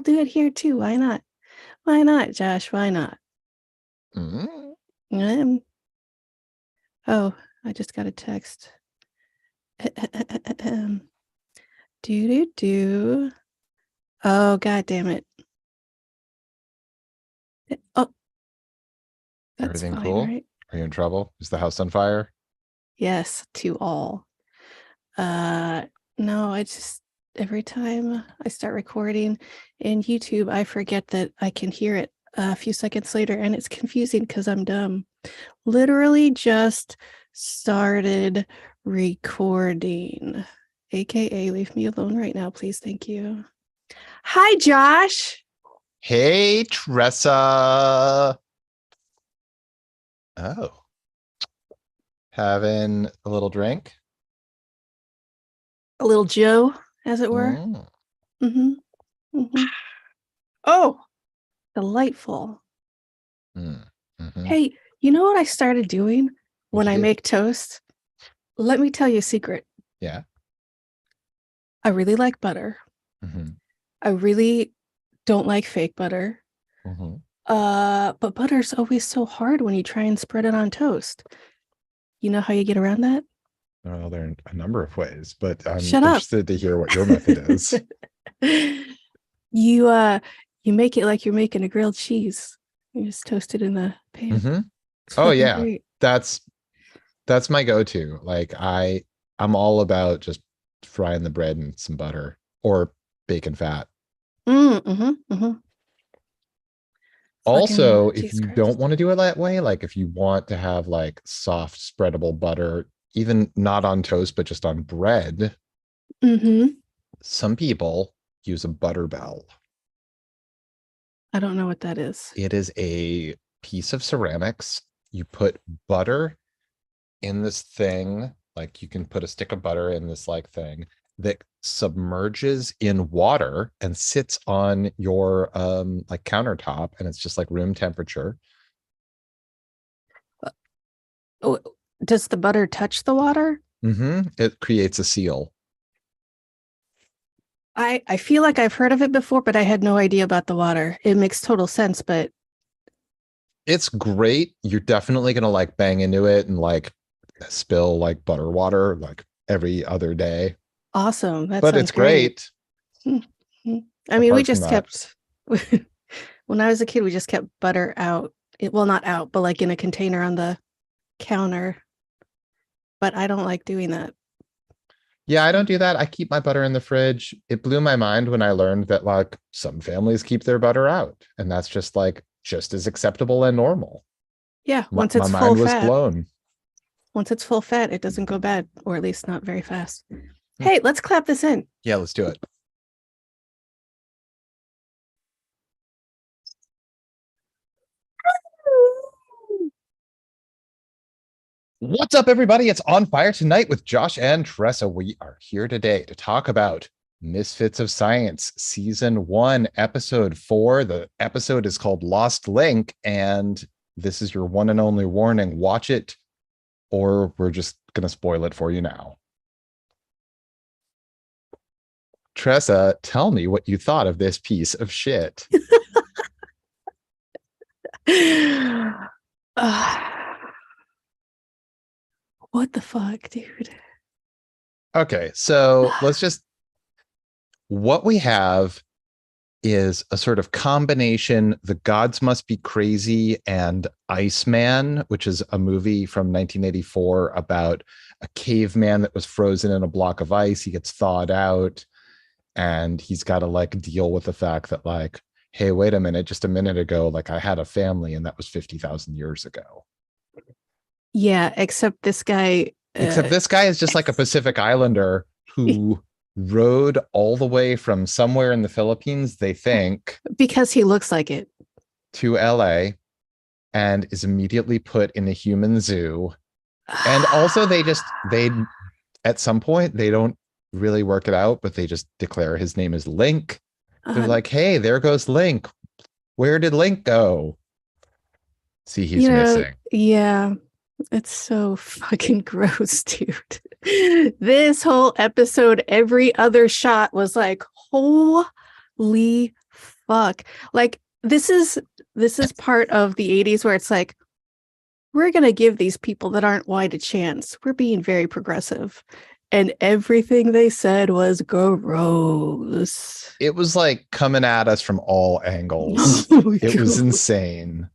do it here too. Why not? Why not, Josh? Why not? Oh, I just got a text. Do. Oh, God damn it. Oh, that's Everything fine, cool? right? Are you in trouble? Is the house on fire? Yes, to all. No, I just every time I start recording in YouTube, I forget that I can hear it a few seconds later, and it's confusing because I'm dumb. Literally just started recording, aka leave me alone right now, please. Thank you. Hi, Josh. Hey, Tressa. Oh, having a little drink? A little Joe, as it were. Mm-hmm. Mm-hmm. Oh, delightful. Mm-hmm. Hey, you know what I started doing when I do? make toast? Let me tell you a secret. Yeah. I really like butter. Mm-hmm. I really don't like fake butter. Mm-hmm. But butter's always so hard when you try and spread it on toast. You know how you get around that? Well, there are a number of ways, but I'm Shut up. interested to hear what your method is. You make it like you're making a grilled cheese. You just toast it in the pan. Mm-hmm. It's Oh fucking yeah, great. that's my go-to. Like I'm all about just frying the bread in some butter or bacon fat. Mm-hmm, mm-hmm. Fucking Also, if Jesus you don't Christ. want to do it that way, like if you want to have like soft spreadable butter, even not on toast, but just on bread, Mm-hmm. some people use a butter bell. I don't know what that is. It is a piece of ceramics. You put butter in this thing, like you can put a stick of butter in this like thing that submerges in water and sits on your like countertop, and it's just like room temperature. Oh, does the butter touch the water? It creates a seal. I feel like I've heard of it before, but I had no idea about the water. It makes total sense, but It's great. You're definitely gonna like bang into it and like spill like butter water like every other day, awesome. That but sounds it's great. great. I mean, we Apart from just that, kept, when I was a kid, we just kept butter out. Well, not out, but like in a container on the counter. But I don't like doing that. yeah, I don't do that. I keep my butter in the fridge. It blew my mind when I learned that like some families keep their butter out, and that's just like just as acceptable and normal. Yeah, My, my mind was blown. once it's full fat, it doesn't go bad, or at least not very fast. Hmm. Hey, let's clap this in. Yeah, let's do it. What's up, everybody? It's On Fire Tonight with Josh and Tressa. We are here today to talk about Misfits of Science, Season 1, Episode 4. The episode is called Lost Link, and this is your one and only warning. Watch it, or we're just going to spoil it for you now. Tressa, tell me what you thought of this piece of shit. What the fuck, dude? Okay, so what we have is a sort of combination The Gods Must Be Crazy and Iceman, which is a movie from 1984 about a caveman that was frozen in a block of ice. He gets thawed out, and he's got to like deal with the fact that like, hey, wait a minute, just a minute ago, like I had a family and that was 50,000 years ago. Yeah, except this guy. Except this guy is just like a Pacific Islander who rode all the way from somewhere in the Philippines, they think, because he looks like it, to LA and is immediately put in a human zoo. And also they at some point, they don't really work it out, but they just declare his name is Link. They're like, hey, there goes Link. Where did Link go? See, he's missing. Yeah, it's so fucking gross, dude. This whole episode, every other shot was like, holy fuck. Like this is part of the 80s where it's like, we're gonna give these people that aren't white a chance. We're being very progressive. And everything they said was gross. It was like coming at us from all angles. It was insane.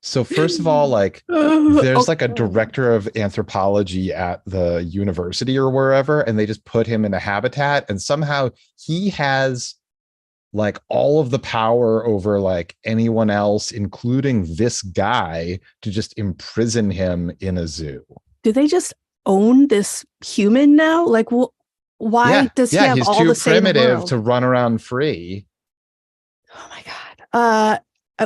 So first of all, like there's Oh, like a director of anthropology at the university or wherever, and they just put him in a habitat, and somehow he has like all of the power over like anyone else, including this guy, to just imprison him in a zoo. do they just own this human now? Like, why Yeah, does he yeah, have he's all too the say in the primitive world? to run around free. Oh my God.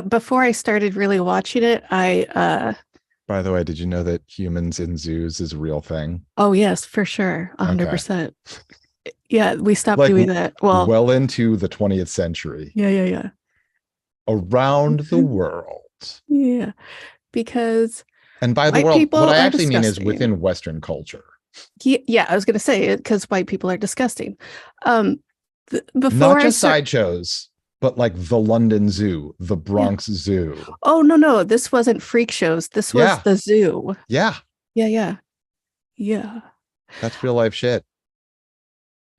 Before I started really watching it, By the way, did you know that humans in zoos is a real thing? oh yes, for sure. Okay. 100%. Yeah, we stopped Like doing that. Well, well into the 20th century yeah. around the world. Yeah, because And by the white world, what people I are actually mean is disgusting. within Western culture. Yeah, I was going to say it because white people are disgusting. Um, Not before I just start, sideshows, but like the London Zoo, the yeah. Bronx Zoo. Oh no, this wasn't freak shows. This was Yeah, the zoo. yeah, Yeah. Yeah. that's real life shit.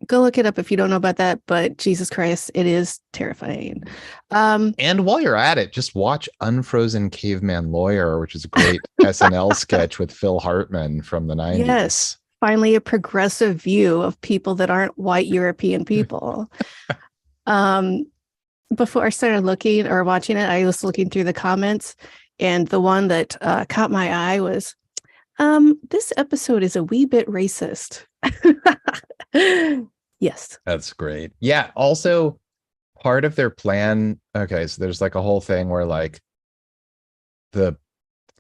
Go look it up if you don't know about that, but Jesus Christ, it is terrifying. Um, And while you're at it, just watch Unfrozen Caveman Lawyer, which is a great SNL sketch with Phil Hartman from the yes, 90s. finally a progressive view of people that aren't white European people. Um, before I started looking or watching it, I was looking through the comments, and the one that caught my eye was, this episode is a wee bit racist. Yes. That's great. Yeah. Also, part of their plan. Okay. So there's like a whole thing where like the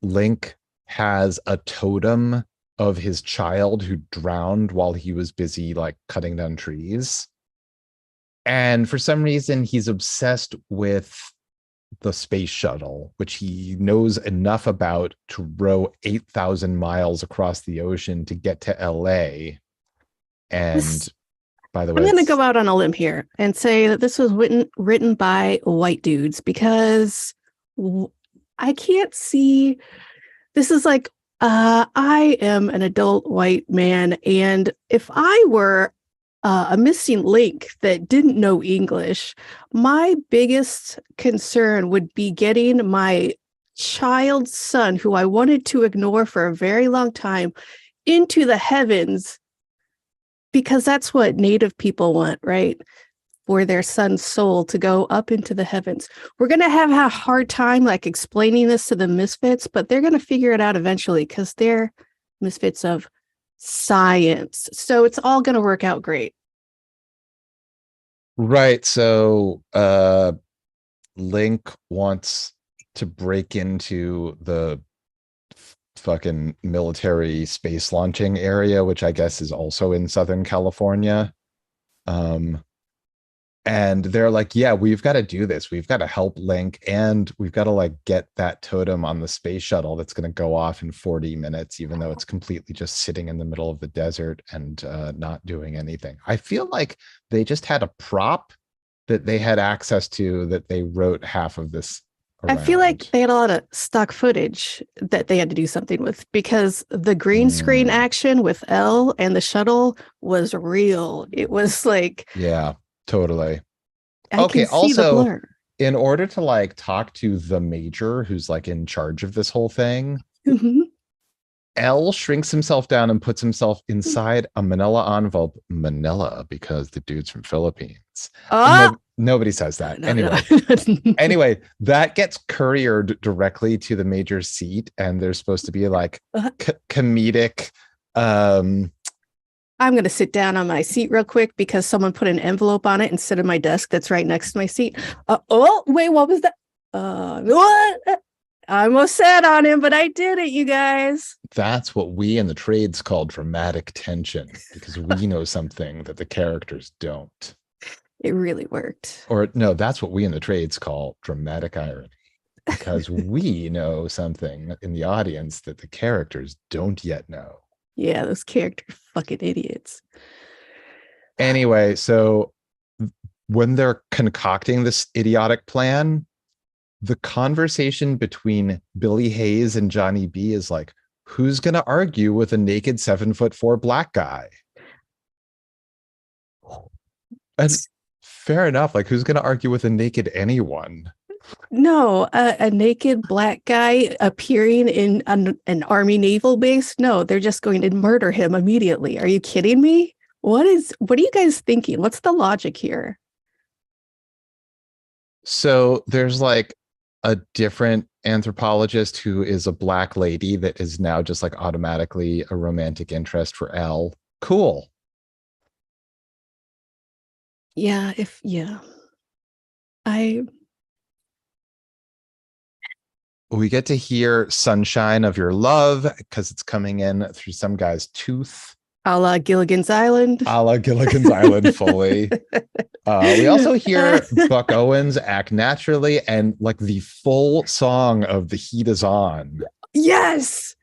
Link has a totem of his child who drowned while he was busy like cutting down trees. And for some reason, he's obsessed with the space shuttle, which he knows enough about to row 8,000 miles across the ocean to get to LA. And This by the I'm way, going to it's go out on a limb here and say that this was written by white dudes because I can't see. This is like, I am an adult white man. And if I were a missing link that didn't know English, my biggest concern would be getting my child's son, who I wanted to ignore for a very long time, into the heavens because that's what native people want, right? For their son's soul to go up into the heavens. We're going to have a hard time like explaining this to the misfits, but they're going to figure it out eventually because they're misfits of science. So it's all going to work out great. right. So Link wants to break into the fucking military space launching area, which I guess is also in Southern California. Um, and they're like, yeah, we've got to do this. We've got to help Link, and we've got to like get that totem on the space shuttle that's going to go off in 40 minutes, even though it's completely just sitting in the middle of the desert and not doing anything. I feel like they just had a prop that they had access to that they wrote half of this I feel like around. they had a lot of stock footage that they had to do something with because the green screen Mm, action with Elle and the shuttle was real. It was like yeah, totally. I can Okay, see the also, blur. in order to like talk to the major who's like in charge of this whole thing, Mhm. L shrinks himself down and puts himself inside a manila envelope. Manila, because the dude's from Philippines. Oh, Nobody says that. no. Anyway, that gets couriered directly to the major's seat, and there's supposed to be like comedic. Um, I'm going to sit down on my seat real quick because someone put an envelope on it instead of my desk that's right next to my seat. Oh, wait, what was that? What? I almost sat on him, but I did it, you guys. that's what we in the trades call dramatic tension, because we know something that the characters don't. It really worked. Or no, that's what we in the trades call dramatic irony, because we know something in the audience that the characters don't yet know. Yeah, those character fucking idiots. Anyway, so when they're concocting this idiotic plan, the conversation between Billy Hayes and Johnny B is like, who's going to argue with a naked 7'4" black guy? And fair enough. Like, who's going to argue with a naked anyone? No, a naked black guy appearing in an army naval base. No, they're just going to murder him immediately. Are you kidding me? What are you guys thinking? What's the logic here? So there's like a different anthropologist who is a black lady that is now just like automatically a romantic interest for Elle. Cool. Yeah, I We get to hear Sunshine of Your Love because it's coming in through some guy's tooth. a la Gilligan's Island. A la Gilligan's Island fully. We also hear Buck Owens act naturally, and like the full song of The Heat Is On. Yes.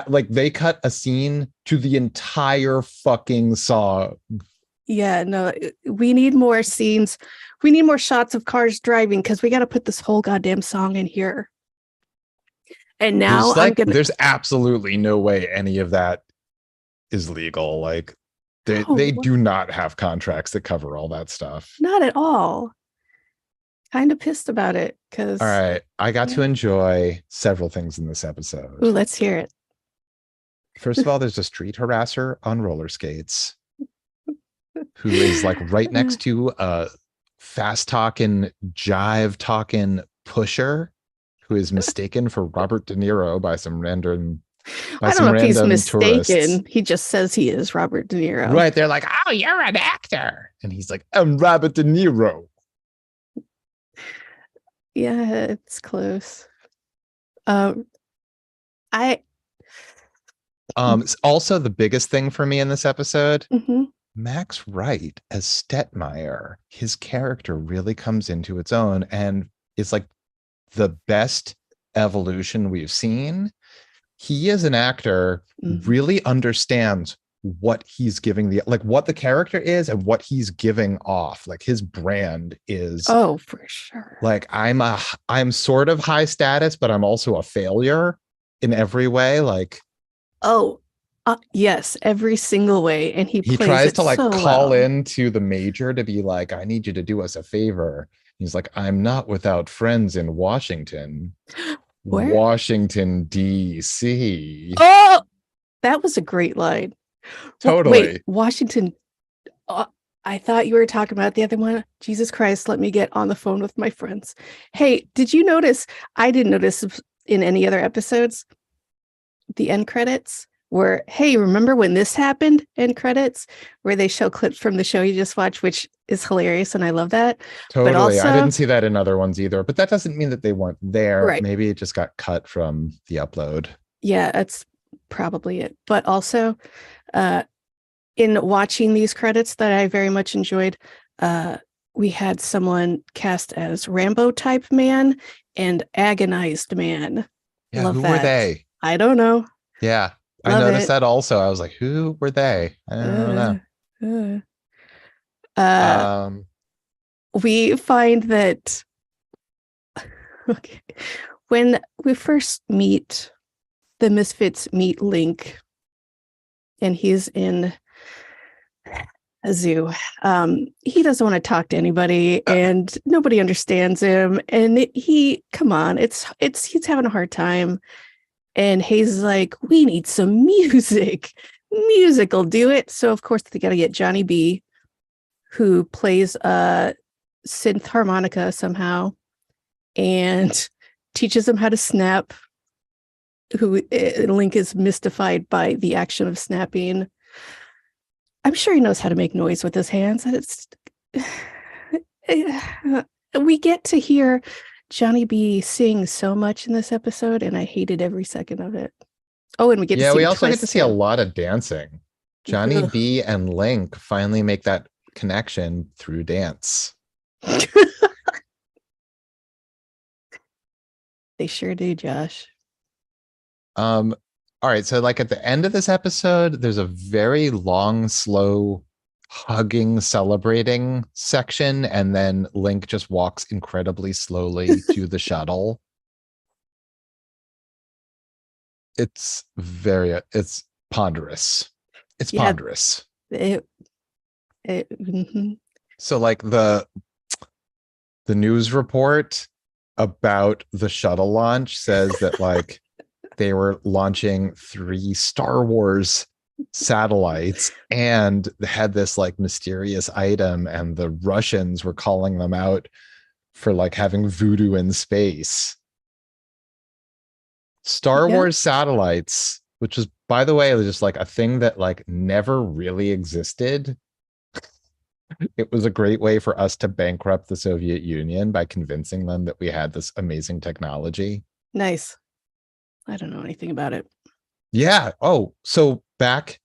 Like they cut a scene to the entire fucking song. Yeah, no, we need more scenes. We need more shots of cars driving because we got to put this whole goddamn song in here. And now there's absolutely no way any of that is legal. Like they do not have contracts that cover all that stuff. Not at all. Kind of pissed about it because. All right, I got to enjoy several things in this episode. Ooh, let's hear it. First of all, there's a street harasser on roller skates who is like right next to a fast talking, jive talking pusher who is mistaken for Robert De Niro by some random. I don't know if he's mistaken. Tourists. He just says he is Robert De Niro. Right. They're like, oh, you're an actor. And he's like, I'm Robert De Niro. Yeah, it's close. Also the biggest thing for me in this episode, mm-hmm. Max Wright as Stetmeyer, his character really comes into its own and is like the best evolution we've seen. He as an actor really understands what he's giving what the character is and what he's giving off. Like his brand is, oh, for sure. Like I'm sort of high status, but I'm also a failure in every way. Like, yes, every single way. And he tries to like call into the major to be like, I need you to do us a favor. He's like, I'm not without friends in Washington. Where? Washington, D.C. Oh, that was a great line. Totally. Wait, Washington. I thought you were talking about the other one. Jesus Christ, let me get on the phone with my friends. Hey, did you notice? I didn't notice in any other episodes, the end credits were, hey, remember when this happened? End credits, where they show clips from the show you just watched, which is hilarious. And I love that. Totally. But also, I didn't see that in other ones either, but that doesn't mean that they weren't there. Right. Maybe it just got cut from the upload. Yeah, that's probably it. But also, in watching these credits that I very much enjoyed, we had someone cast as Rambo type man and agonized man. Yeah, love who were they? I don't know. Yeah, I noticed that also. I was like, who were they? I don't know. We find that when we first meet the Misfits, meet Link, and he's in a zoo. He doesn't want to talk to anybody, and nobody understands him. And he's having a hard time. And Hayes is like, we need some music. Music will do it. So of course they got to get Johnny B, who plays a synth harmonica somehow, and teaches him how to snap. Link is mystified by the action of snapping. I'm sure he knows how to make noise with his hands. We get to hear Johnny B sing so much in this episode, and I hated every second of it. Oh, and we get we also get to see a lot of dancing. Johnny B and Link finally make that connection through dance. They sure do, Josh. All right, so like at the end of this episode, there's a very long, slow hugging, celebrating section, and then Link just walks incredibly slowly to the shuttle. It's ponderous. It's Yeah, ponderous. it, mhm. So like the news report about the shuttle launch says that like they were launching 3 Star Wars satellites and had this like mysterious item, and the Russians were calling them out for like having voodoo in space. Star Yep. Wars satellites, which is by the way just like a thing that like never really existed. It was a great way for us to bankrupt the Soviet Union by convincing them that we had this amazing technology. Nice. I don't know anything about it. Yeah. Oh, so back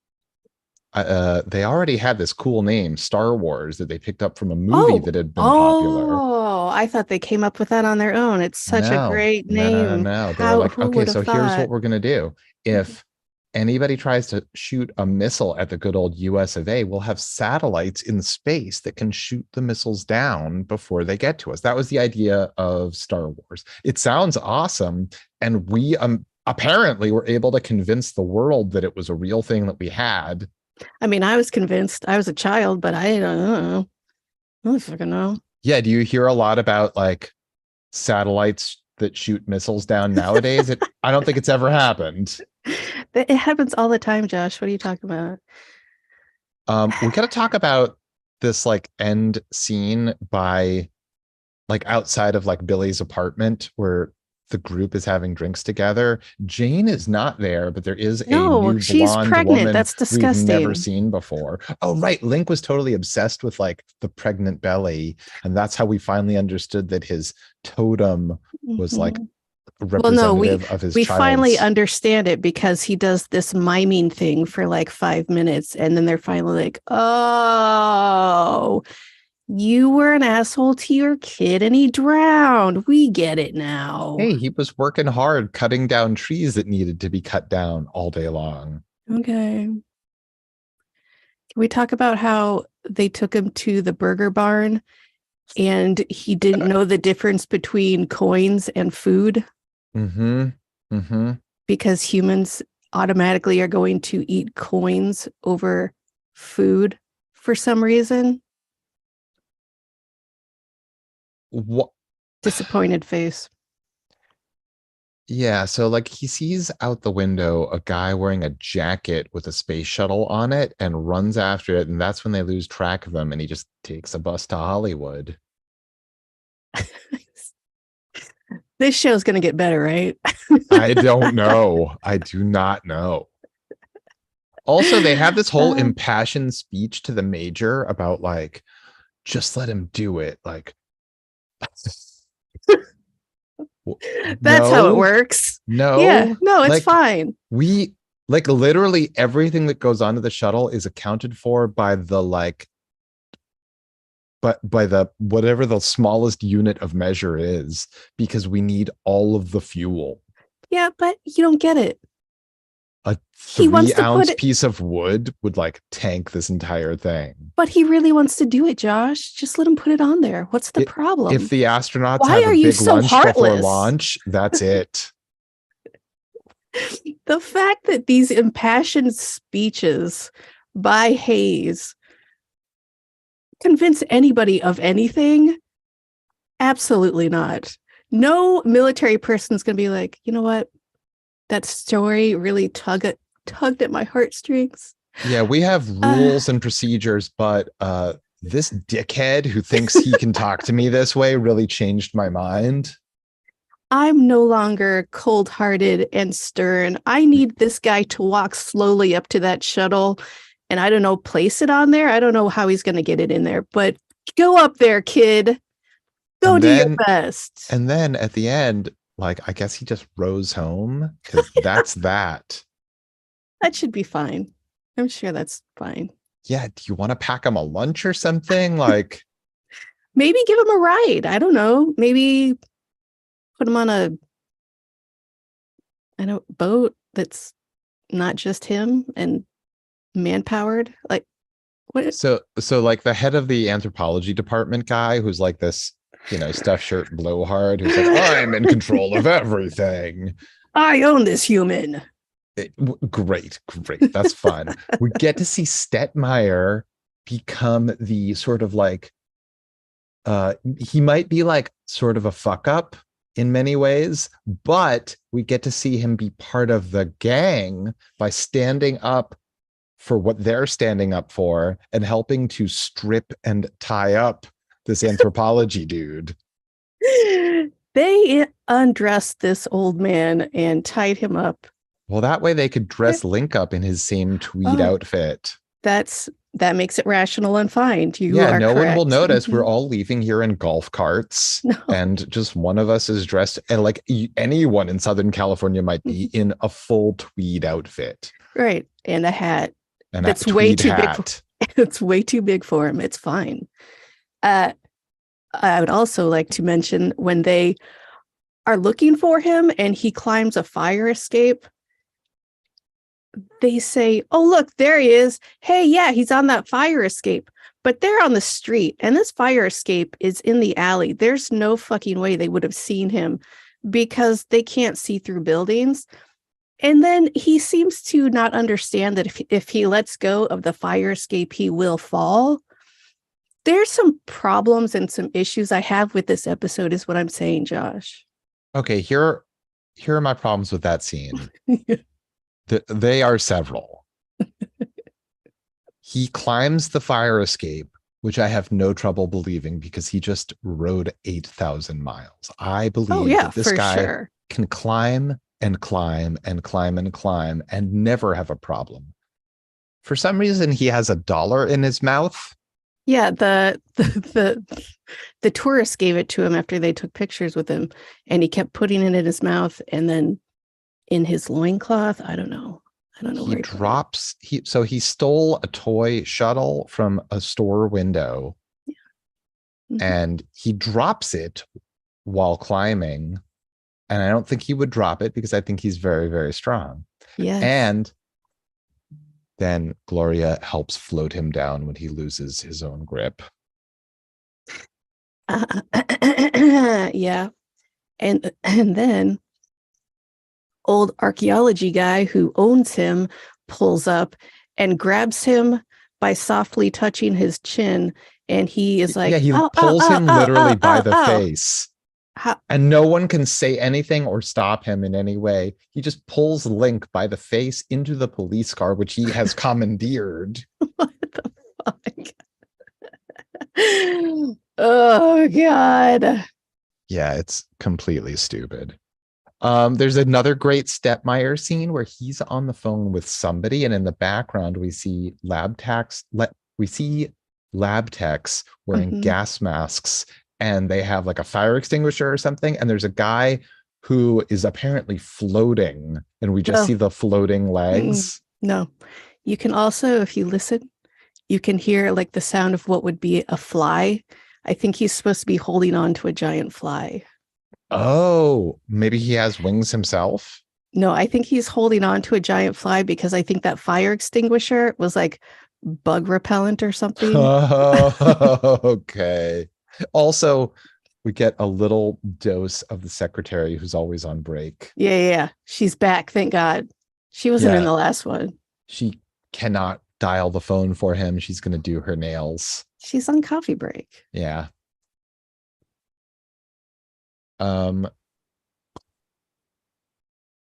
they already had this cool name, Star Wars, that they picked up from a movie Oh, that had been popular. oh, I thought they came up with that on their own. It's such a No, great no, no, no, name. no. They were How, like, who okay, would have so here's what thought? we're going to do. If anybody tries to shoot a missile at the good old US of A, we'll have satellites in space that can shoot the missiles down before they get to us. That was the idea of Star Wars. It sounds awesome. And we apparently were able to convince the world that it was a real thing that we had. I mean, I was convinced. I was a child, but I don't know. I don't fucking know. Yeah. Do you hear a lot about like satellites that shoot missiles down nowadays? I don't think it's ever happened. It happens all the time, Josh. What are you talking about? We got to talk about this like end scene by like outside of like Billy's apartment where the group is having drinks together. Jane is not there, but there is a No, new she's blonde pregnant. woman That's we've never disgusting. seen before. Oh, right. Link was totally obsessed with like the pregnant belly. And that's how we finally understood that his totem was like Mhm. Well, no, representative of his we finally child's. understand it because he does this miming thing for like 5 minutes, and then they're finally like, "Oh, you were an asshole to your kid, and he drowned. We get it now." Hey, he was working hard cutting down trees that needed to be cut down all day long. Okay. Can we talk about how they took him to the burger barn and he didn't know the difference between coins and food Mm-hmm. Mm-hmm. because humans automatically are going to eat coins over food for some reason? What? Disappointed face. Yeah, so like he sees out the window a guy wearing a jacket with a space shuttle on it and runs after it, and that's when they lose track of him and he just takes a bus to Hollywood. This show's going to get better, right? I don't know. I do not know. Also, they have this whole Uh, impassioned speech to the major about like, just let him do it. Like, that's how it no, works. Yeah, no, no, it's like fine. we like literally everything that goes onto the shuttle is accounted for by the like but by the whatever the smallest unit of measure is, because we need all of the fuel. Yeah, but you don't get it. A He wants three to put ounce it, piece of wood would like tank this entire thing. but he really wants to do it, Josh. Just let him put it on there. What's the If problem? the astronauts Why have a are you big so lunch before heartless? launch, that's it. The fact that these impassioned speeches by Hayes convince anybody of anything, absolutely not. No military person's going to be like, you know what? That story really tugged at my heartstrings. Yeah, we have Uh, rules and procedures, but this dickhead who thinks he can talk to me this way really changed my mind. I'm no longer cold hearted and stern. I need this guy to walk slowly up to that shuttle and I don't know, place it on there. I don't know how he's going to get it in there, but go up there, kid. Go And do your then best. and then at the end, like I guess he just rows home because that's that. That should be fine. I'm sure that's fine. Yeah, do you want to pack him a lunch or something? Like, Maybe give him a ride. I don't know. Maybe put him on a boat that's not just him and man powered. Like What? So like the head of the anthropology department guy who's like this, stuffed shirt blowhard who's like, I'm in control of everything. I own this human. Great. That's fun. We get to see Stetmeyer become the sort of like, he might be like sort of a fuck up in many ways, but we get to see him be part of the gang by standing up for what they're standing up for and helping to strip and tie up this anthropology dude. They undressed this old man and tied him up. Well, that way they could dress Link up in his same tweed Oh, outfit. that makes it rational and fine. You Yeah, are no one will correct. notice. We're all leaving here in golf carts, No, and just one of us is dressed, and like anyone in Southern California might be in a full tweed outfit right, and a hat and a that's way tweed too big. hat. It's way too big for him. It's fine. Uh, I would also like to mention when they are looking for him and he climbs a fire escape, they say, oh, look, there he is. Hey, yeah, he's on that fire escape. But they're on the street and this fire escape is in the alley. There's no fucking way they would have seen him because they can't see through buildings. And then he seems to not understand that if he lets go of the fire escape, he will fall. There's some problems and some issues I have with this episode, is what I'm saying, Josh. Okay, here are my problems with that scene. They are several. He climbs the fire escape, which I have no trouble believing because he just rode 8,000 miles. I Oh, believe yeah, that this for guy sure. can climb and climb and climb and climb and never have a problem. For some reason, he has $1 in his mouth. Yeah, the tourists gave it to him after they took pictures with him, and he kept putting it in his mouth and then in his loincloth. I don't know. He Where he put it. drops he stole a toy shuttle from a store window Mhm. and he drops it while climbing. And I don't think he would drop it because I think he's very, very strong. Yes. And then Gloria helps float him down when he loses his own grip. Yeah. And then old archaeology guy who owns him pulls up and grabs him by softly touching his chin, and he is Yeah, like, he oh, oh, pulls oh, him oh, literally oh, by oh, the oh. face. How? And no one can say anything or stop him in any way. He just pulls Link by the face into the police car, which he has commandeered. What the fuck? Oh God. Yeah, it's completely stupid. There's another great Stepmeyer scene where he's on the phone with somebody, and in the background we see lab techs wearing Mhm. gas masks, and they have like a fire extinguisher or something. And there's a guy who is apparently floating, and we just No, see the floating legs. no. You can also, if you listen, you can hear like the sound of what would be a fly. I think he's supposed to be holding on to a giant fly. Oh, maybe he has wings himself. No, I think he's holding on to a giant fly because I think that fire extinguisher was like bug repellent or something. Okay. Also, we get a little dose of the secretary who's always on break. Yeah. She's back. Thank God. She wasn't in Yeah, the last one. she cannot dial the phone for him. She's going to do her nails. She's on coffee break. Yeah. Um,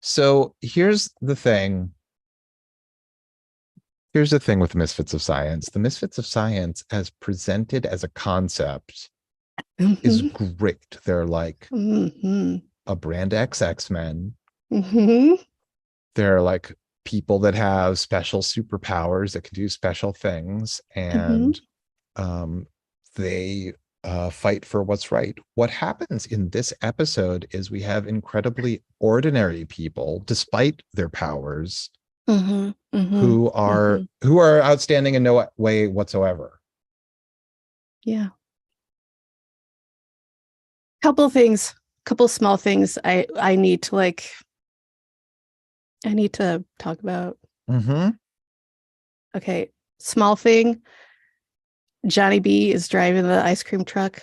so here's the thing. Here's the thing with Misfits of Science. The Misfits of Science, as presented as a concept, is Mm-hmm. great. They're like Mm-hmm. a brand X Men. Mm-hmm. They're like people that have special superpowers that can do special things, Mm-hmm. and they fight for what's right. What happens in this episode is we have incredibly ordinary people, despite their powers, Mm-hmm. Mm-hmm. who Mm-hmm. are outstanding in no way whatsoever. Yeah. Couple small things I need to talk about. Mm-hmm. Okay. Small thing. Johnny B is driving the ice cream truck.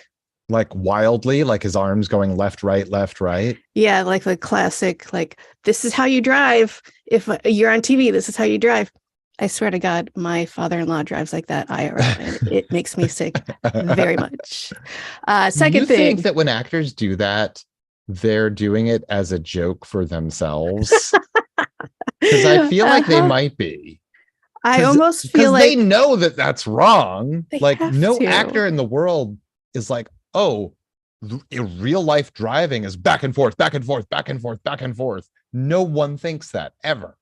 Like wildly, like his arms going left, right, left, right. Yeah, like the classic, like, this is how you drive. If you're on TV, this is how you drive. I swear to God, my father-in-law drives like that IRL, and it makes me sick very much. You Second think thing, that when actors do that, they're doing it as a joke for themselves? Because I feel like they uh-huh. might be. I Because almost feel because they like know that that's wrong. they Like have no to. actor in the world is like, oh, real life driving is back and forth, back and forth, back and forth, back and forth. No one thinks that ever.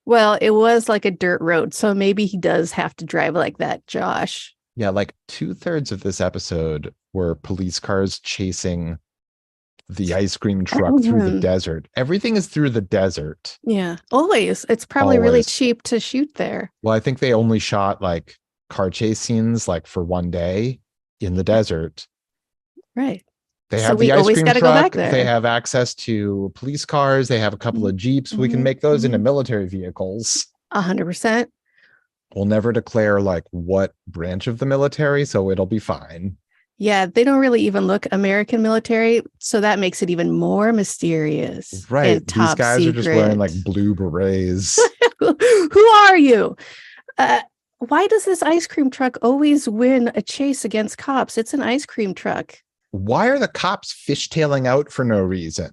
Well, it was like a dirt road, so maybe he does have to drive like that, Josh. Yeah, like 2/3 of this episode were police cars chasing the ice cream truck through the desert. Everything is through the desert. Yeah, always. It's probably really Always. cheap to shoot there. Well, I think they only shot like car chase scenes like for one day in the desert. Right. They So have we the ice always cream got to go back truck. They there. have access to police cars. They have a couple of Jeeps. We can Mm-hmm. make those into Mm-hmm. military vehicles. 100%. We'll never declare like what branch of the military, so it'll be fine. Yeah, they don't really even look American military, so that makes it even more mysterious Right. and These top guys are just wearing secret. like blue berets. Who are you? Uh, why does this ice cream truck always win a chase against cops? It's an ice cream truck. Why are the cops fishtailing out for no reason?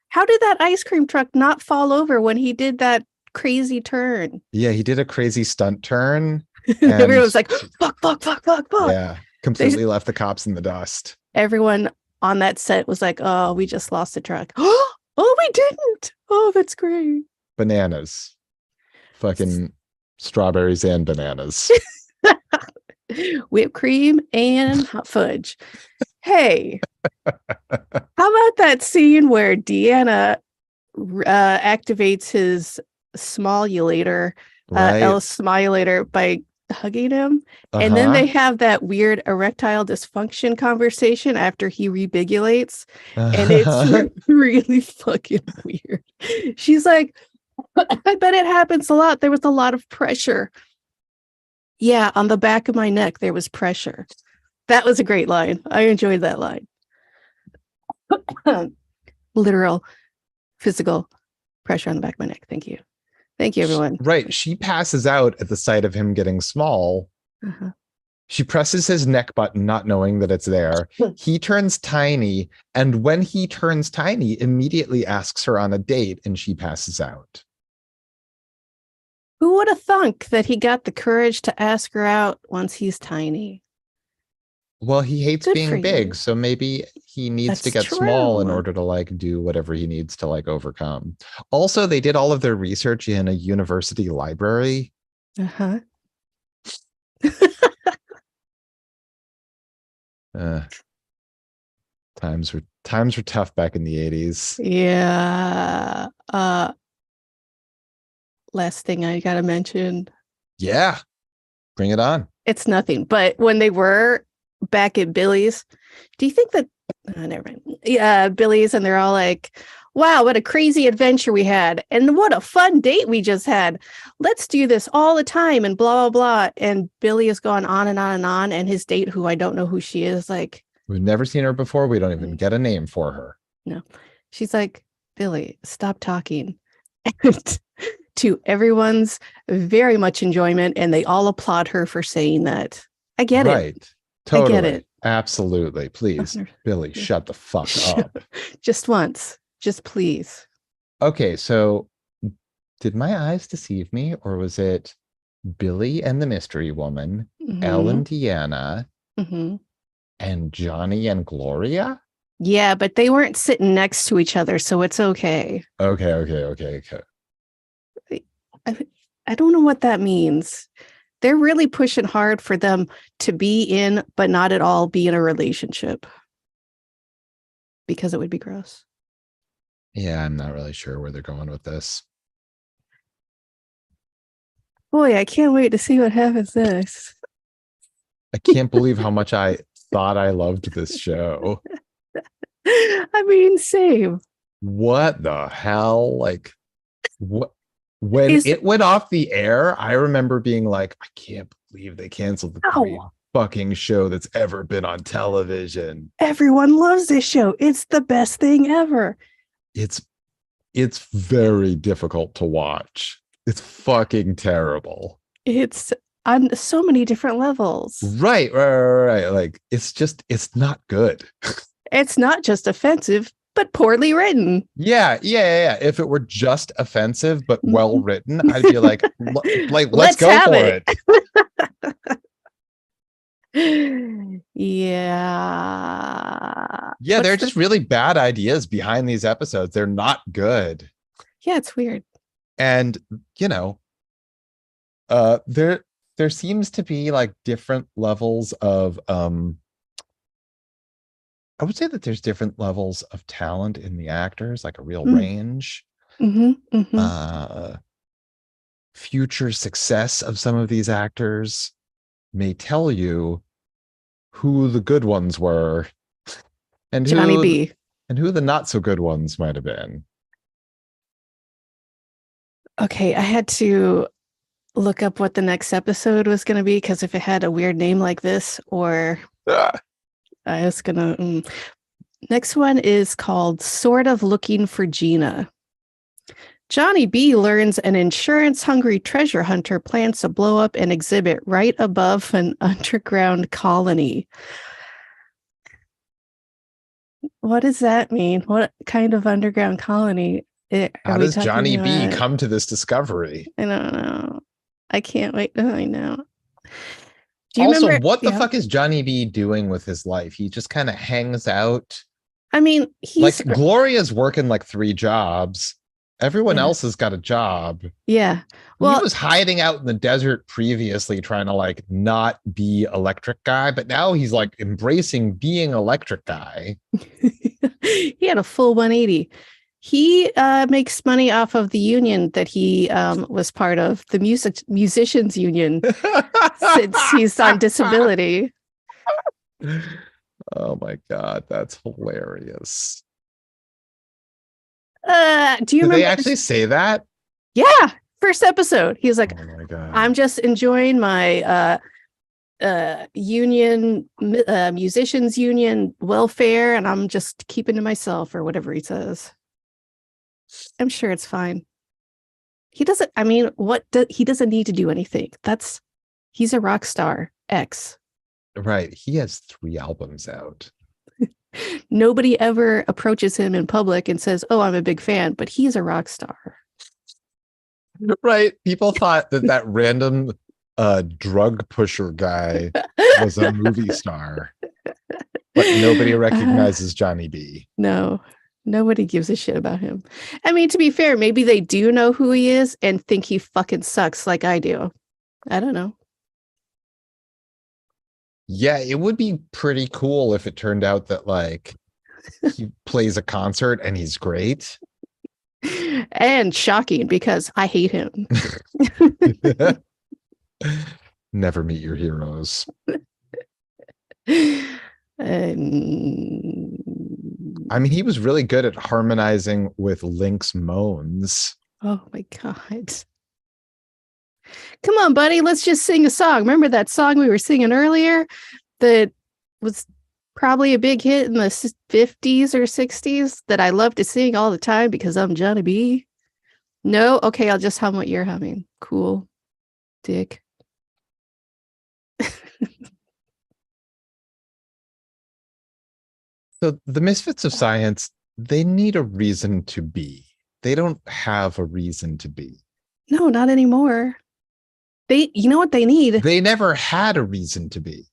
How did that ice cream truck not fall over when he did that crazy turn? Yeah, he did a crazy stunt turn Everyone and was like, fuck, fuck, fuck, fuck, fuck. yeah, They, completely left the cops in the dust. everyone on that set was like, oh, we just lost the truck. Oh, we didn't. Oh, that's great. Bananas. Fucking strawberries and bananas. Whipped cream and hot fudge. Hey, how about that scene where Deanna activates his smallulator, L Right? smilulator by hugging him? And then Uh-huh. they have that weird erectile dysfunction conversation after he rebigulates. And it's Uh-huh. really fucking weird. She's like, I bet it happens a lot. There was a lot of pressure. Yeah, on the back of my neck, there was pressure. That was a great line. I enjoyed that line. Literal physical pressure on the back of my neck. Thank you. Thank you, everyone. Right. She passes out at the sight of him getting small. Uh-huh. She presses his neck button, not knowing that it's there. He turns tiny. And when he turns tiny, immediately asks her on a date and she passes out. Who would have thunk that he got the courage to ask her out once he's tiny? Well, he hates Good for being big, you. so maybe he needs to That's get small in true. order to like do whatever he needs to like overcome. Also, they did all of their research in a university library. Uh-huh. Uh, times were tough back in the 80s. Yeah. Last thing I gotta mention. Yeah, bring it on. It's nothing. But when they were back at Billy's, do you think that never mind. Yeah, Billy's, and they're all like, wow, what a crazy adventure we had. And what a fun date we just had. Let's do this all the time and blah, blah, blah. And Billy has gone on and on and on. And his date, who I don't know who she is, like, We've never seen her before. We don't even get a name for her. no. She's like, Billy, stop talking. And to everyone's very much enjoyment. And they all applaud her for saying that. I get it. Right. I get Totally. it. Absolutely. Please, Billy, shut the fuck up. Just once. Just please. Okay, so did my eyes deceive me, or was it Billy and the Mystery Woman, Elle Mm-hmm. and Deanna, Mm-hmm. and Johnny and Gloria? Yeah, but they weren't sitting next to each other, so it's okay. Okay. I, I don't know what that means. They're really pushing hard for them to be in, but not at all be in a relationship because it would be gross. Yeah, I'm not really sure where they're going with this. Boy, I can't wait to see what happens next. I can't believe how much I thought I loved this show. I mean, same. What the hell? Like, what? When Is it went off the air, I remember being like, I can't believe they canceled the ow, fucking show that's ever been on television. Everyone loves this show. It's the best thing ever. It's it's very difficult to watch. It's fucking terrible. It's on so many different levels. Right. Like it's not good. It's not just offensive, but poorly written. Yeah. If it were just offensive but well written, I'd be like, let's go have for it. Yeah, they're just really bad ideas behind these episodes. They're not good. Yeah, it's weird. And there seems to be like different levels of I would say that there's different levels of talent in the actors, like a real range. Future success of some of these actors may tell you who the good ones were and Johnny B. And who the not so good ones might have been. Okay, I had to look up what the next episode was going to be, because if it had a weird name like this, or I was going to... Next one is called Sort of Looking for Gina. Johnny B learns an insurance-hungry treasure hunter plans to blow up an exhibit right above an underground colony. What does that mean? What kind of underground colony? How does Johnny B come to this discovery? I don't know. I can't wait to find out. Also, what the fuck is Johnny B doing with his life? He just kind of hangs out. I mean, he's like, Gloria's working like 3 jobs. Everyone else has got a job. Yeah. Well, he was hiding out in the desert previously, trying to like not be electric guy, but now he's like embracing being electric guy. He had a full 180. He makes money off of the union that he was part of, the musicians union, since he's on disability. Oh my God, that's hilarious. Do you remember? They actually say that? Yeah, first episode. He's like, oh my God. I'm just enjoying my union, musicians union welfare, and I'm just keeping to myself, or whatever he says. I'm sure it's fine. He doesn't, I mean, he doesn't need to do anything. He's a rock star X. Right. He has 3 albums out. Nobody ever approaches him in public and says, "Oh, I'm a big fan," but he's a rock star. Right. People thought that random drug pusher guy was a movie star, but nobody recognizes Johnny B. No, nobody gives a shit about him. I mean, to be fair, maybe they do know who he is and think he fucking sucks like I do. I don't know. Yeah, it would be pretty cool if it turned out that like he plays a concert and he's great. And shocking, because I hate him. Never meet your heroes. I mean, he was really good at harmonizing with Link's moans. Oh my God. Come on, buddy, let's just sing a song. Remember that song we were singing earlier that was probably a big hit in the 50s or 60s that I love to sing all the time because I'm Johnny B? No? Okay, I'll just hum what you're humming. Cool. Dick. So the Misfits of Science, they need a reason to be. They don't have a reason to be. No, not anymore. You know what they need? They never had a reason to be.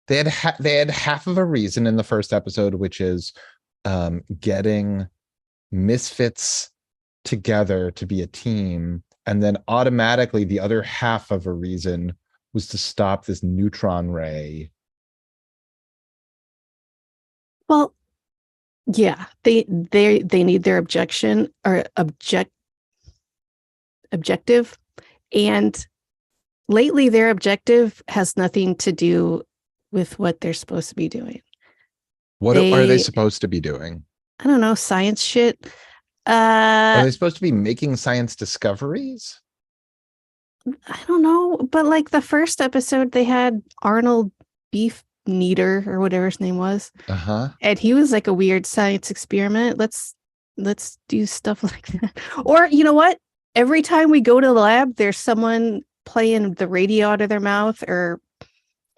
They had half of a reason in the first episode, which is getting Misfits together to be a team, and then automatically the other half of a reason was to stop this neutron ray. Well, yeah, they need their objective, and lately their objective has nothing to do with what they're supposed to be doing. What are they supposed to be doing? I don't know, science shit. Are they supposed to be making science discoveries? I don't know, but like the first episode, they had Arnold Beef Kneader or whatever his name was, Uh-huh. and he was like a weird science experiment. Let's do stuff like that. Or you know what? Every time we go to the lab, there's someone playing the radio out of their mouth, or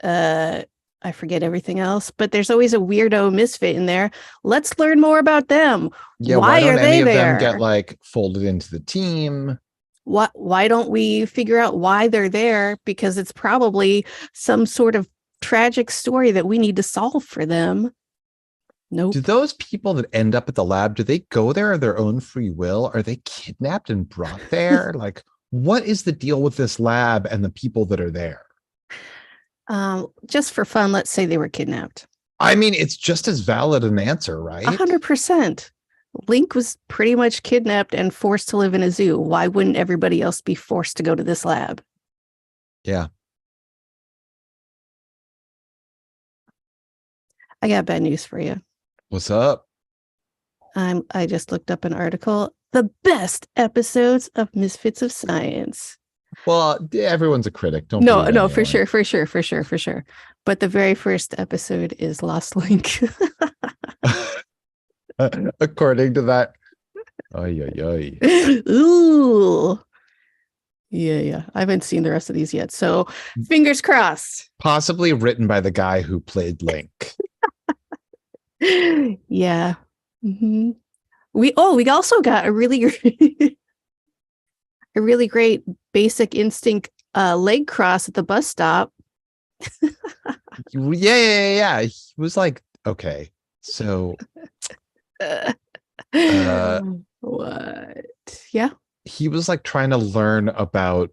uh, I forget everything else. But there's always a weirdo misfit in there. Let's learn more about them. Yeah, why Why don't are any they of them get there? like folded into the team? Why don't we figure out why they're there? Because it's probably some sort of tragic story that we need to solve for them. Do Nope. those people that end up at the lab, do they go there of their own free will? Are they kidnapped and brought there? Like, what is the deal with this lab and the people that are there? Just for fun, let's say they were kidnapped. I mean, it's just as valid an answer, right? 100%. Link was pretty much kidnapped and forced to live in a zoo. Why wouldn't everybody else be forced to go to this lab? Yeah. I got bad news for you. What's up? I just looked up an article. The best episodes of Misfits of Science. Well, everyone's a critic. Don't No, believe no, for anyone. sure, for sure, for sure, for sure. But the very first episode is Lost Link. According to that. Ay, ay, ay. Ooh. Yeah. I haven't seen the rest of these yet. So fingers crossed. Possibly written by the guy who played Link. Yeah. Mhm. We also got a really a really great Basic Instinct leg cross at the bus stop. Yeah. He was like, okay, so What? Yeah, he was like trying to learn about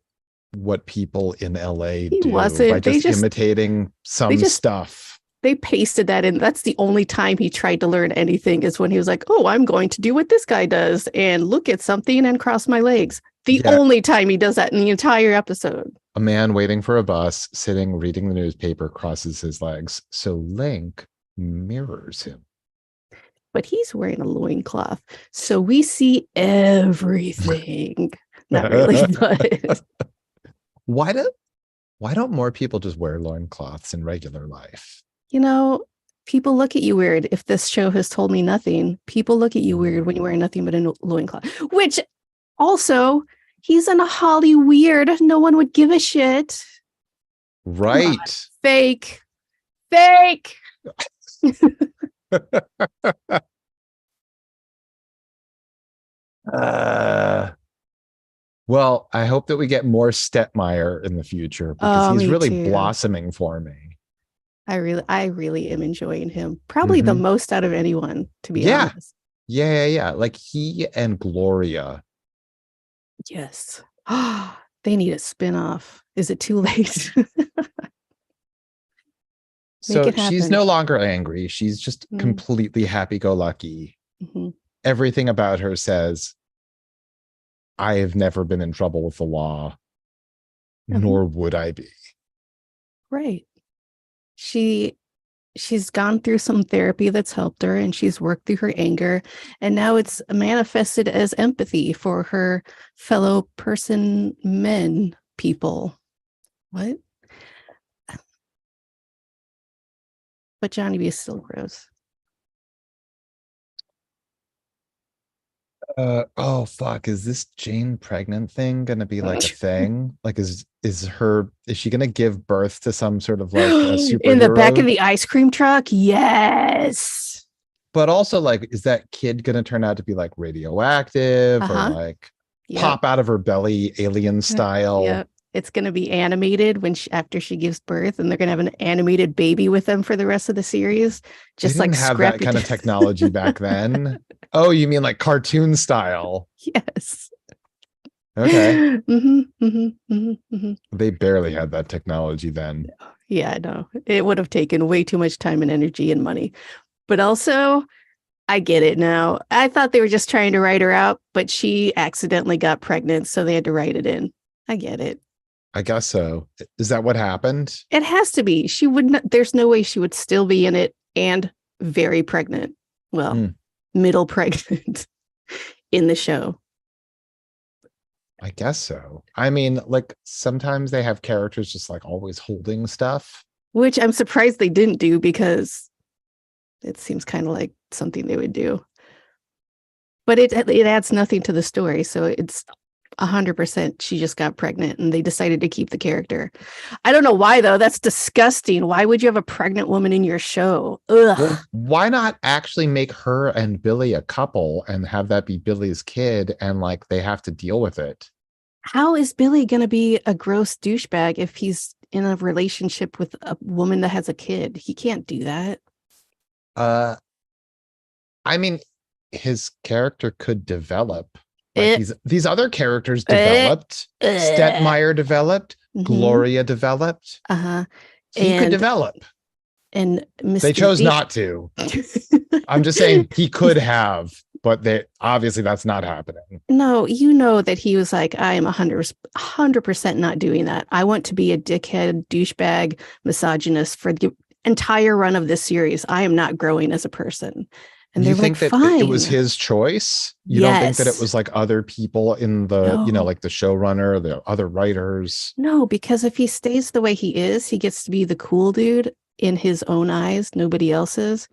what people in LA he do by wasn't. just imitating They some just stuff. they pasted that in. That's the only time he tried to learn anything is when he was like, "Oh, I'm going to do what this guy does and look at something and cross my legs." The Yeah, only time he does that in the entire episode. a man waiting for a bus, sitting reading the newspaper, crosses his legs. So Link mirrors him. But he's wearing a loincloth. So we see everything. Not really, but why do why don't more people just wear loincloths in regular life? you know, people look at you weird. If this show has told me nothing, people look at you weird when you wear nothing but a loincloth. Which also, he's in a Holly weird. No one would give a shit. Come on. Right. Fake. Fake. Uh, well, I hope that we get more Stetmeyer in the future because Oh, he's me really too. blossoming for me. I really am enjoying him. Probably the Mm-hmm. most out of anyone, to be Yeah. honest. Yeah. Like he and Gloria. Yes. They need a spin-off. Is it too late? Make So it she's happen. no longer angry. She's just Mm-hmm. completely happy go lucky. Mm-hmm. Everything about her says, I have never been in trouble with the law, Uh-huh. nor would I be. Right. She she's gone through some therapy that's helped her and she's worked through her anger and now it's manifested as empathy for her fellow person men people. What? But Johnny B is still gross. Oh fuck, is this Jane pregnant thing gonna be like a thing? Like is she gonna give birth to some sort of like a In the back of superhero? the ice cream truck? Yes. But also like is that kid gonna turn out to be like radioactive or Uh-huh. like Yep. pop out of her belly alien style? Yep. It's going to be animated after she gives birth, and they're going to have an animated baby with them for the rest of the series, They just didn't like have that scrappy. kind of technology back then. Oh, you mean like cartoon style? Yes. Okay. Mm-hmm. They barely had that technology then. Yeah, I know. It would have taken way too much time and energy and money. But also, I get it now. I thought they were just trying to write her out, but she accidentally got pregnant, so they had to write it in. I get it. I guess so. Is that what happened? It has to be. She would not, there's no way she would still be in it and very pregnant. Well, Hmm. middle pregnant in the show. I guess so. I mean, like sometimes they have characters just like always holding stuff. Which I'm surprised they didn't do because it seems kind of like something they would do. But it adds nothing to the story, so it's 100% she just got pregnant and they decided to keep the character. I don't know why though. That's disgusting. Why would you have a pregnant woman in your show? Ugh. Well, why not actually make her and Billy a couple and have that be Billy's kid and like they have to deal with it? How is Billy going to be a gross douchebag if he's in a relationship with a woman that has a kid? He can't do that. Uh, I mean, his character could develop. Like Eh, these other characters eh, developed. eh. Stetmeyer developed. Mm-hmm. Gloria developed. Uh-huh. He could And develop. They Mr. chose D. not to. I'm just saying he could have, but they obviously that's not happening. No, you know that he was like, I am 100% not doing that. I want to be a dickhead, douchebag, misogynist for the entire run of this series. I am not growing as a person. And You they're like, think that it was fine. his choice? You don't think that it Yes. was like other people in the, No. like the showrunner, the other writers? No, because if he stays the way he is, he gets to be the cool dude in his own eyes, nobody else's.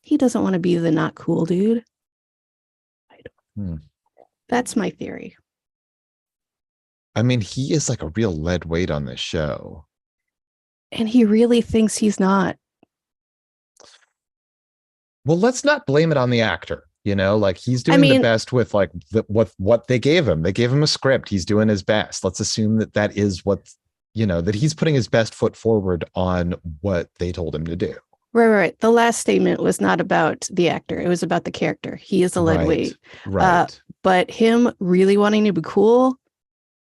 He doesn't want to be the not cool dude. Hmm. That's my theory. I mean, he is like a real lead weight on this show. And he really thinks he's not. Well, let's not blame it on the actor. Like he's I doing the mean, best with like what they gave him. They gave him a script. He's doing his best. Let's assume that that is what that he's putting his best foot forward on what they told him to do. right. The last statement was not about the actor. It was about the character. He is a lead Right. weight. Uh, Right. but him really wanting to be cool,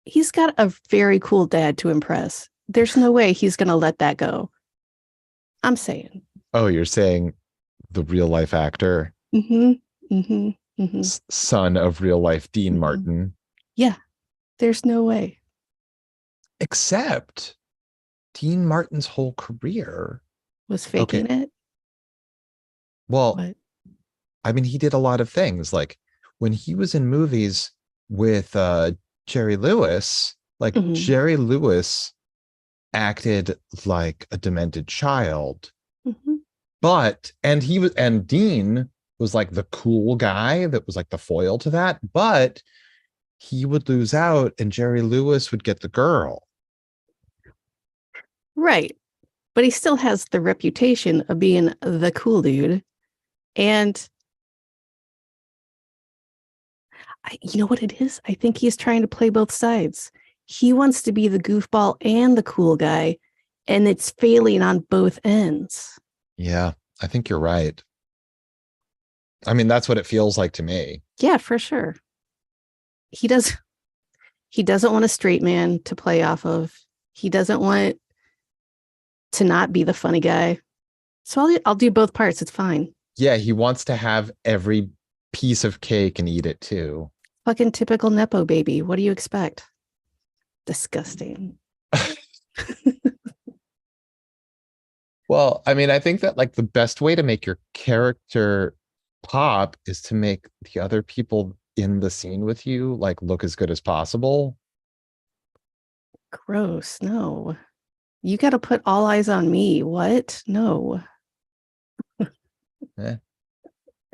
he's got a very cool dad to impress. There's no way he's going to let that go. I'm saying. Oh, you're saying the real life actor, Mm-hmm. Mm-hmm. Mm-hmm. son of real life Dean Mm-hmm. Martin. Yeah, there's no way. Except Dean Martin's whole career. Was Okay. faking it? Well, What? I mean, he did a lot of things. Like when he was in movies with Jerry Lewis, like Mm-hmm. Jerry Lewis acted like a demented child. Mm-hmm. And Dean was like the cool guy that was like the foil to that, but he would lose out and Jerry Lewis would get the girl. Right. But he still has the reputation of being the cool dude. And you know what it is? I think he's trying to play both sides. He wants to be the goofball and the cool guy, and it's failing on both ends. Yeah, I think you're right. I mean, that's what it feels like to me. Yeah, for sure. He does. He doesn't want a straight man to play off of. He doesn't want to not be the funny guy. So I'll do both parts. It's fine. Yeah, he wants to have every piece of cake and eat it too. Fucking typical Nepo baby. What do you expect? Disgusting. Well, I mean, I think that like the best way to make your character pop is to make the other people in the scene with you like look as good as possible. Gross. No. You got to put all eyes on me. What? No. Eh.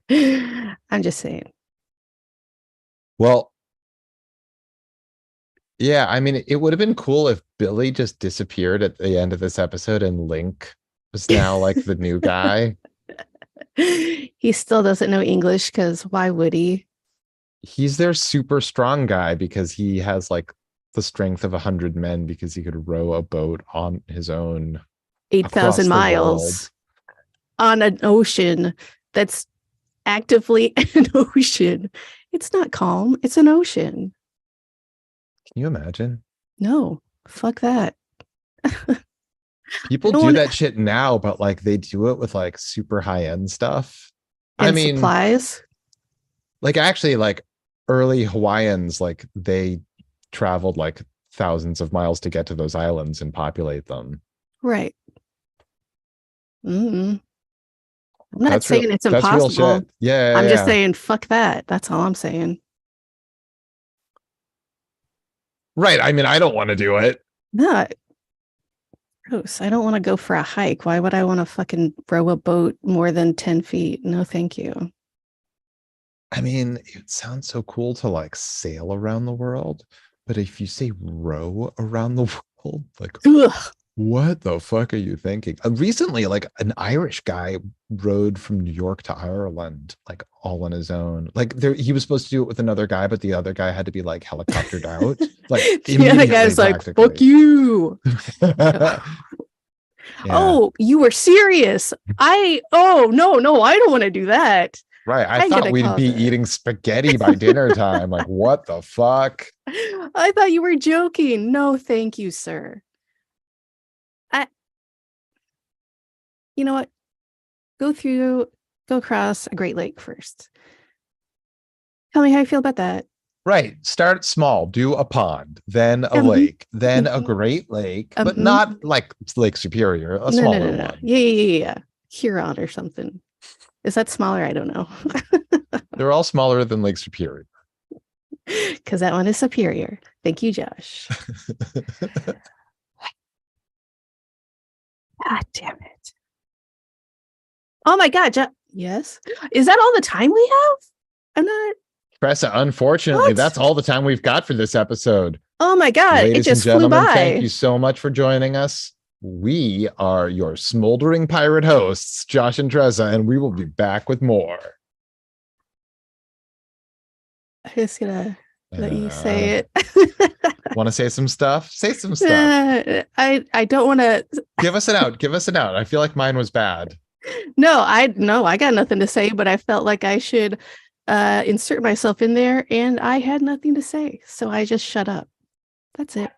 I'm just saying. Well, yeah, I mean, it would have been cool if Billy just disappeared at the end of this episode and Link was now like the new guy. He still doesn't know English because why would he? He's their super strong guy because he has like the strength of 100 men because he could row a boat on his own 8,000 across the world. miles on an ocean that's actively an ocean. It's not calm. It's an ocean. Can you imagine? No, fuck that. I People don't do want that shit now, but like they do it with like super high end stuff. I and mean, supplies. like actually, like early Hawaiians, like they traveled like thousands of miles to get to those islands and populate them. Right. Mm-mm. I'm not That's real. saying it's That's real impossible. shit. Yeah, I'm yeah, just yeah. saying, fuck that. That's all I'm saying. Right. I mean, I don't want to do it. No, gross. I don't want to go for a hike. Why would I want to fucking row a boat more than 10 feet? No, thank you. I mean, it sounds so cool to like sail around the world, but if you say row around the world, like Ugh. what the fuck are you thinking? Recently, like an Irish guy rode from New York to Ireland, like all on his own. Like there, he was supposed to do it with another guy, but the other guy had to be like helicoptered out, like The other immediately, guy's like, fuck practically. you. Yeah, Oh, you were serious. Oh, no, no, I don't want to do that. right. I I'm going thought to we'd call be the. eating spaghetti by dinner time. Like, what the fuck? I thought you were joking. No, thank you, sir. I, you know what? Go across a Great Lake first. Tell me how you feel about that. Right. Start small, do a pond, then a Um, lake, then a mhm, great lake, but mhm. not like Lake Superior, a No, no, no, smaller no. one. Yeah, yeah, yeah, yeah. Huron or something. Is that smaller? I don't know. They're all smaller than Lake Superior. Because that one is superior. Thank you, Josh. God damn it. Oh my God. Yes. Is that all the time we have? I'm not. Tressa, unfortunately, What? that's all the time we've got for this episode. Oh my God. It Ladies and just flew gentlemen, thank by. you so much for joining us. We are your smoldering pirate hosts, Josh and Tressa, and we will be back with more. I'm just gonna let you Uh, say it. Want to say some stuff? Say some stuff. I don't want to. Give us an out. Give us an out. I feel like mine was bad. No, I got nothing to say, but I felt like I should insert myself in there, and I had nothing to say, so I just shut up. That's it.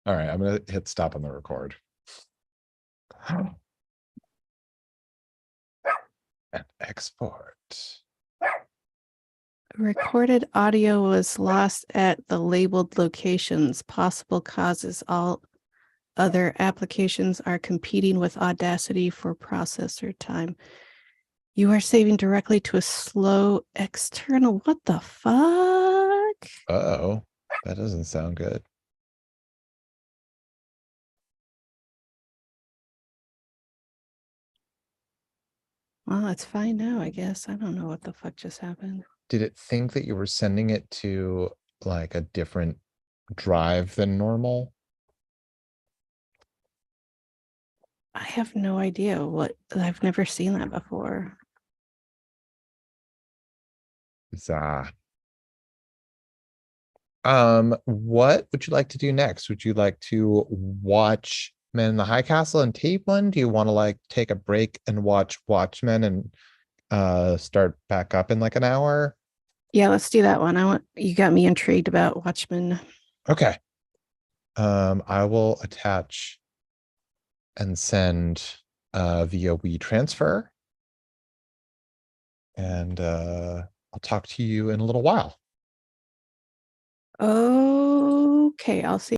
All right, I'm going to hit stop on the record. And export. Recorded audio was lost at the labeled locations. Possible causes. All other applications are competing with Audacity for processor time. You are saving directly to a slow external. What the fuck? Uh-oh, that doesn't sound good. Well, it's fine now, I guess. I don't know what the fuck just happened. Did it think that you were sending it to like a different drive than normal? I have no idea what I've never seen that before. Zah. What would you like to do next? Would you like to watch Men in the High Castle and tape one? Do you want to like take a break and watch Watchmen and start back up in like an hour? Yeah, let's do that one. You got me intrigued about Watchmen. Okay. I will attach and send via WeTransfer. And I'll talk to you in a little while. Okay, I'll see.